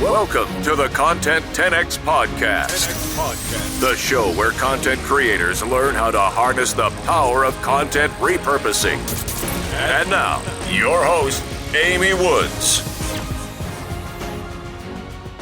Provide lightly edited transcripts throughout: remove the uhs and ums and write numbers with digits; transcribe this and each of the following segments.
Welcome to the Content 10X Podcast, the show where content creators learn how to harness the power of content repurposing. And now, your host, Amy Woods.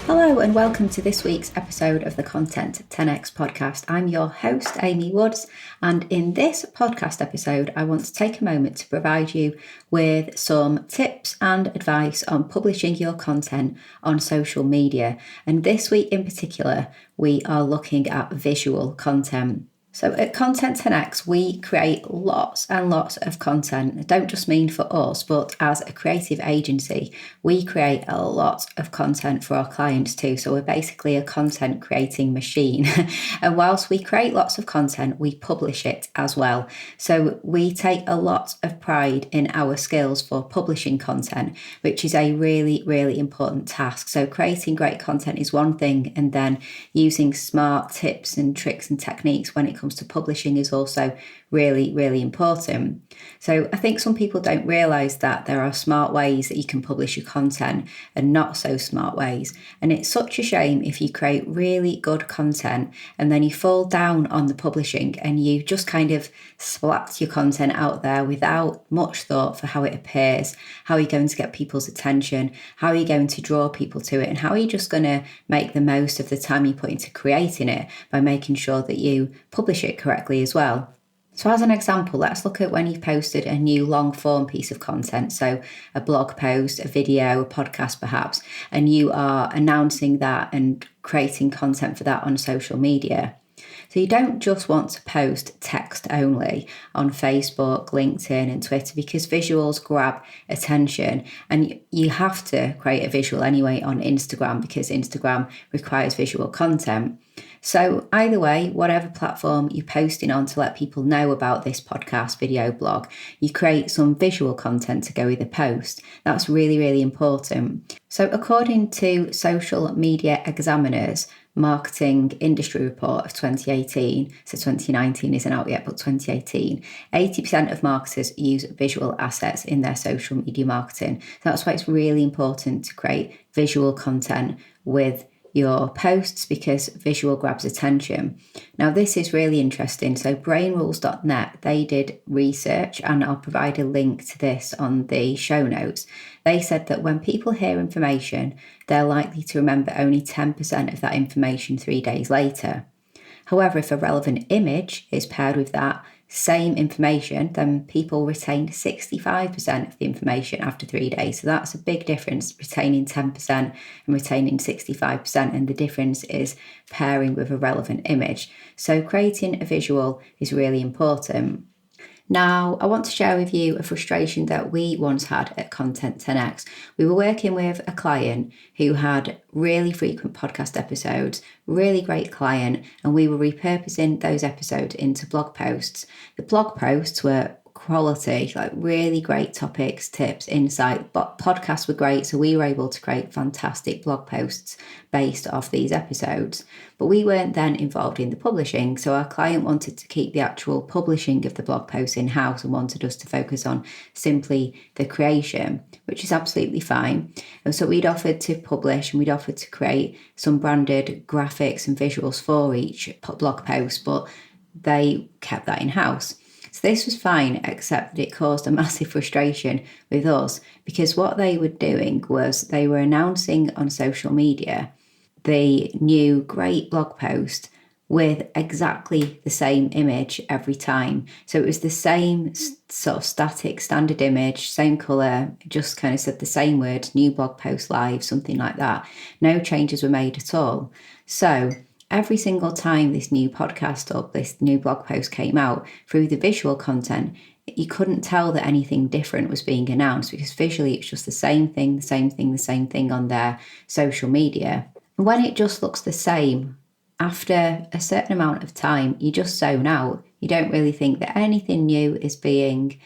Hello and welcome to this week's episode of the Content 10X Podcast. I'm your host, Amy Woods, and in this podcast episode, I want to take a moment to provide you with some tips and advice on publishing your content on social media. And this week in particular, we are looking at visual content. So at Content 10X, we create lots and lots of content. I don't just mean for us, but as a creative agency, we create a lot of content for our clients too. So we're basically a content creating machine. And whilst we create lots of content, we publish it as well. So we take a lot of pride in our skills for publishing content, which is a really, really important task. So creating great content is one thing, and then using smart tips and tricks and techniques when it comes to publishing is also really, really important. So I think some people don't realise that there are smart ways that you can publish your content and not so smart ways. And it's such a shame if you create really good content and then you fall down on the publishing and you just kind of splat your content out there without much thought for how it appears, how are you going to get people's attention, how are you going to draw people to it, and how are you just going to make the most of the time you put into creating it by making sure that you publish it correctly as well. So as an example, let's look at when you've posted a new long form piece of content. So a blog post, a video, a podcast perhaps, and you are announcing that and creating content for that on social media. So you don't just want to post text only on Facebook, LinkedIn and Twitter because visuals grab attention, and you have to create a visual anyway on Instagram because Instagram requires visual content. So either way, whatever platform you're posting on to let people know about this podcast, video, blog, you create some visual content to go with the post. That's really, really important. So according to Social Media Examiner's Marketing Industry Report of 2018, so 2019 isn't out yet, but 2018, 80% of marketers use visual assets in their social media marketing. So that's why it's really important to create visual content with your posts because visual grabs attention. Now this is really interesting. So brainrules.net, they did research, and I'll provide a link to this on the show notes. They said that when people hear information, they're likely to remember only 10% of that information 3 days later. However, if a relevant image is paired with that same information, then people retain 65% of the information after 3 days. So that's a big difference, retaining 10% and retaining 65%. And the difference is pairing with a relevant image. So creating a visual is really important. Now, I want to share with you a frustration that we once had at Content 10X. We were working with a client who had really frequent podcast episodes, really great client, and we were repurposing those episodes into blog posts. The blog posts were quality, like really great topics, tips, insight, but podcasts were great, so we were able to create fantastic blog posts based off these episodes. But we weren't then involved in the publishing, so our client wanted to keep the actual publishing of the blog posts in-house and wanted us to focus on simply the creation, which is absolutely fine. And so we'd offered to publish and we'd offered to create some branded graphics and visuals for each blog post, but they kept that in-house. So this was fine, except that it caused a massive frustration with us because what they were doing was they were announcing on social media the new great blog post with exactly the same image every time. So it was the same sort of static standard image, same colour, just kind of said the same words, new blog post live, something like that. No changes were made at all. So every single time this new podcast or this new blog post came out, through the visual content, you couldn't tell that anything different was being announced because visually it's just the same thing, the same thing, the same thing on their social media. And when it just looks the same, after a certain amount of time, you just zone out. You don't really think that anything new is being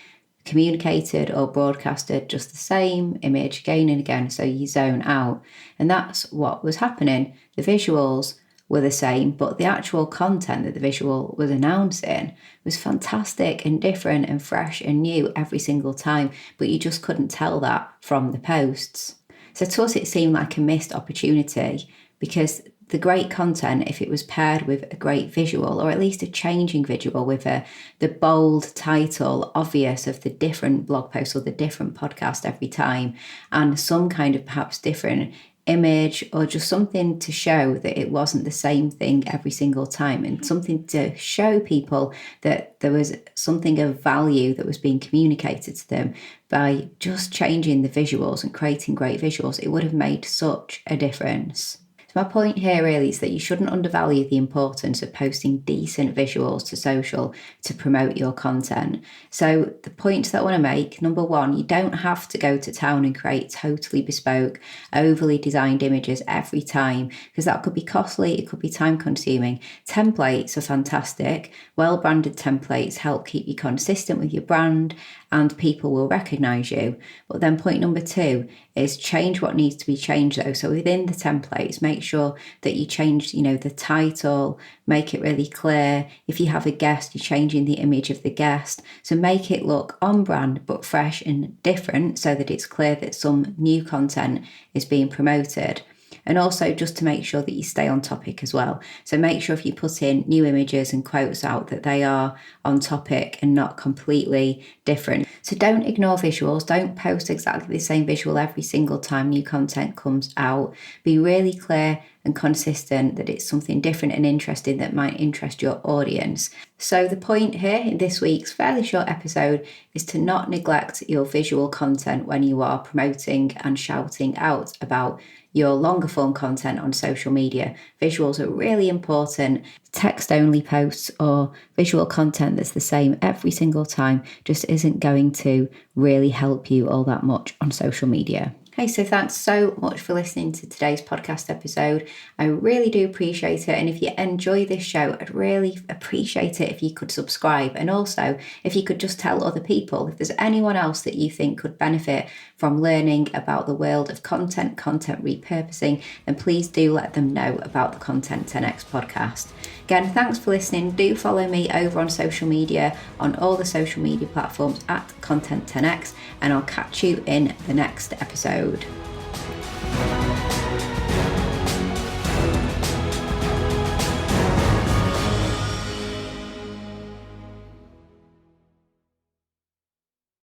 communicated or broadcasted, just the same image again and again, so you zone out. And that's what was happening. The visuals were the same, but the actual content that the visual was announcing was fantastic and different and fresh and new every single time, but you just couldn't tell that from the posts. So to us, it seemed like a missed opportunity, because the great content, if it was paired with a great visual, or at least a changing visual with the bold title, obvious of the different blog post or the different podcast every time, and some kind of perhaps different image, or just something to show that it wasn't the same thing every single time, and something to show people that there was something of value that was being communicated to them by just changing the visuals and creating great visuals, it would have made such a difference. My point here really is that you shouldn't undervalue the importance of posting decent visuals to social to promote your content. So the points that I want to make, number one, you don't have to go to town and create totally bespoke, overly designed images every time, because that could be costly, it could be time consuming. Templates are fantastic. Well-branded templates help keep you consistent with your brand, and people will recognize you. But then point number two is change what needs to be changed though. So within the templates, make sure that you change, the title, make it really clear. If you have a guest, you're changing the image of the guest. So make it look on brand, but fresh and different, so that it's clear that some new content is being promoted. And also just to make sure that you stay on topic as well. So make sure if you put in new images and quotes out that they are on topic and not completely different. So don't ignore visuals. Don't post exactly the same visual every single time new content comes out. Be really clear and consistent that it's something different and interesting that might interest your audience. So the point here in this week's fairly short episode is to not neglect your visual content when you are promoting and shouting out about your longer form content on social media. Visuals are really important. Text only posts or visual content that's the same every single time just isn't going to really help you all that much on social media. Hey, so thanks so much for listening to today's podcast episode. I really do appreciate it. And if you enjoy this show, I'd really appreciate it if you could subscribe. And also, if you could just tell other people, if there's anyone else that you think could benefit from learning about the world of content repurposing, then please do let them know about the Content 10X podcast. Again, thanks for listening. Do follow me over on social media, on all the social media platforms at Content 10X, and I'll catch you in the next episode.